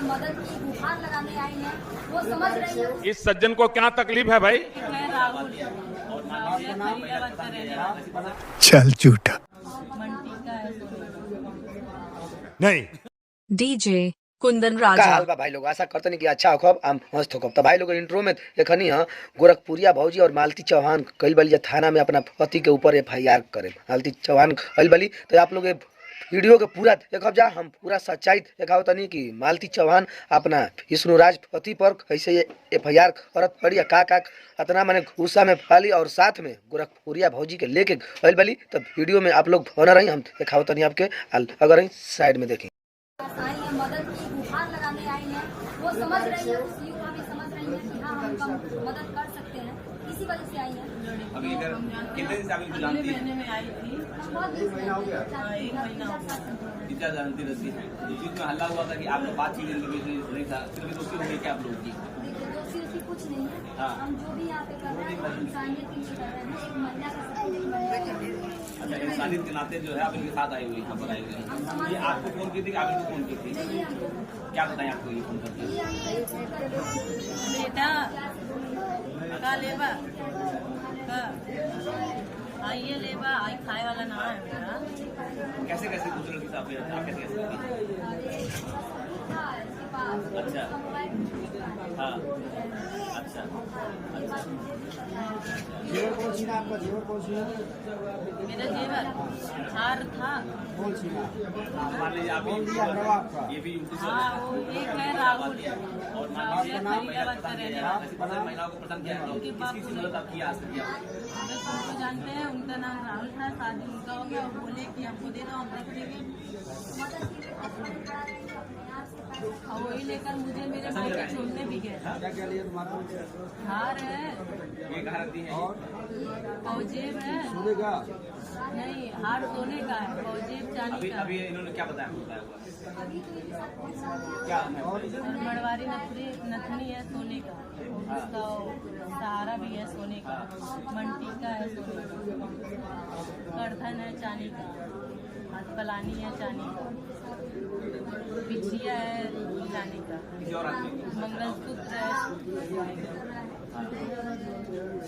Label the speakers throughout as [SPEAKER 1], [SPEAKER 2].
[SPEAKER 1] मदद की गुहार लगाने आई हैं, वो समझ रही है।
[SPEAKER 2] इस सज्जन को क्या तकलीफ है भाई?
[SPEAKER 3] मैं राहुल फरीदाबाद का रहने वाला
[SPEAKER 4] चल झूठा
[SPEAKER 3] मंटी का है
[SPEAKER 4] नहीं।
[SPEAKER 5] डीजे कुंदन
[SPEAKER 6] का
[SPEAKER 5] राजा।
[SPEAKER 6] हाल बा भाई लोग, आशा करते नहीं कि अच्छा होखब आम मस्त होखब। तो भाई लोग इंट्रो में देखनी है गोरखपुरिया भौजी और मालती चौहान कई बली थाना में अपना पति के ऊपर FIR करे। मालती चौहान कई बली तो आप लोग वीडियो के पूरा देखब जा, हम पूरा सच्चाई देखाओ तनी कि मालती चौहान अपना विष्णुराज पति पर कैसे FIR करत पड़ी का अतना मैंने गुस्सा में फाली और साथ में गोरखपुरिया भौजी के लेके कई बली। तो वीडियो में आप लोग बना रही, हम देखाओ तनी आपके अगर साइड में देखें।
[SPEAKER 1] आई है, मदद की गुहार लगाने आई हैं, वो समझ रही है, उस युवा भी समझ रही है कि हाँ हम मदद कर सकते हैं, इसी वजह से आई है।
[SPEAKER 3] अभी इधर कितने दिन से आप जानती हैं? महीने में आई थी।
[SPEAKER 1] बहुत दिन से
[SPEAKER 3] एक महीना हो गया। टीचर जानती रहती है। इस चीज में हल्ला हुआ था कि आप लोग बातचीत नहीं था, सिर्फ दोस्ती हो गई क्या आप लोगों की?
[SPEAKER 1] देखिए दोस्ती उसकी कुछ नहीं है।
[SPEAKER 3] हाँ।
[SPEAKER 1] हम जो भी यहाँ पे कर रहे हैं वो इंसानियत के लिए कर रहे हैं। एक महिला का सपोर्ट, एक महिला का
[SPEAKER 3] अच्छा, इंसानियत के नाते जो है आप इनके साथ आई हुई, यहाँ पर आई हुई। ये आपको फोन की थी कि आप इनको फोन की थी? क्या बताएं आपको ये फोन करके? बेटा का लेबा का आइए लेबा आई खाए वाला ना है मेरा। कैसे कैसे दूसरे के साथ आप कैसे कैसे? अच्छा हाँ अच्छा
[SPEAKER 7] जेवर कौन सी ना आपका जेवर कौन सी है?
[SPEAKER 3] मेरा जेवर हार था।
[SPEAKER 7] कौन सी ना?
[SPEAKER 3] मान लीजिए आप ये भी हाँ वो एक है राहुल और फरीदाबाद का रहने वाला महिलाओं को पसंद किया उनकी मदद आप किया उनको जानते हैं। उनका नाम राहुल था, शादी उनका हो गया और बोले कि हमको दे दो हम रख देंगे। और वही लेकर मुझे मेरे भाई के छोड़ने भी गए।
[SPEAKER 7] क्या क्या लिया तुम्हारा?
[SPEAKER 3] हार है, पौजेब है,
[SPEAKER 7] सोने का
[SPEAKER 3] नहीं हार सोने का है, पौजेब चांदी का।
[SPEAKER 2] अभी इन्होंने क्या बताया?
[SPEAKER 3] मड़वारी नथनी है सोने का, उसका सहारा भी है सोने का, मंटी का है सोने का, करधन है चांदी का, पलानी है चांदी का, बिछिया है चांदी का, मंगलसूत्र है।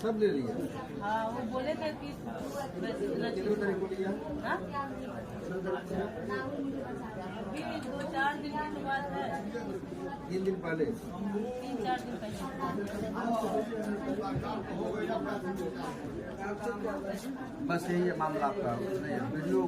[SPEAKER 7] सब ले लिया।
[SPEAKER 3] हाँ वो बोले थे कि
[SPEAKER 7] कितने तारीख को लिया?
[SPEAKER 3] हाँ? अभी 2-4 दिन की बात है,
[SPEAKER 7] 3 दिन पहले।
[SPEAKER 3] 3-4 दिन पहले।
[SPEAKER 7] बस यही है मामला आपका। वीडियो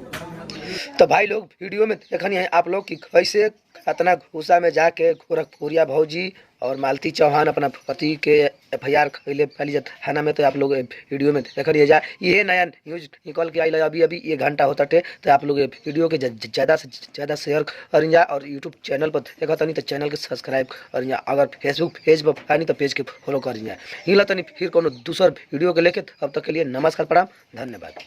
[SPEAKER 6] तो भाई लोग वीडियो में देखनी है आप लोग कि कैसे इतना गुस्सा में जाके गोरखपुरिया भौजी और मालती चौहान अपना पति के FIR कैले फैली थाना में। तो आप लोग वीडियो में देखनी जा, ये नया न्यूज निकल के आई अभी अभी ये घंटा होता टे। तो आप लोग वीडियो के ज़्यादा से ज़्यादा शेयर करें जा और यूट्यूब चैनल पर देखा तनी तो चैनल के सब्सक्राइब करें जा। अगर फेसबुक पेज पर आनी तो पेज के फॉलो करें जा। हिला तनी फिर कोनो दूसर वीडियो के लेके, अब तक के लिए नमस्कार प्रणाम धन्यवाद।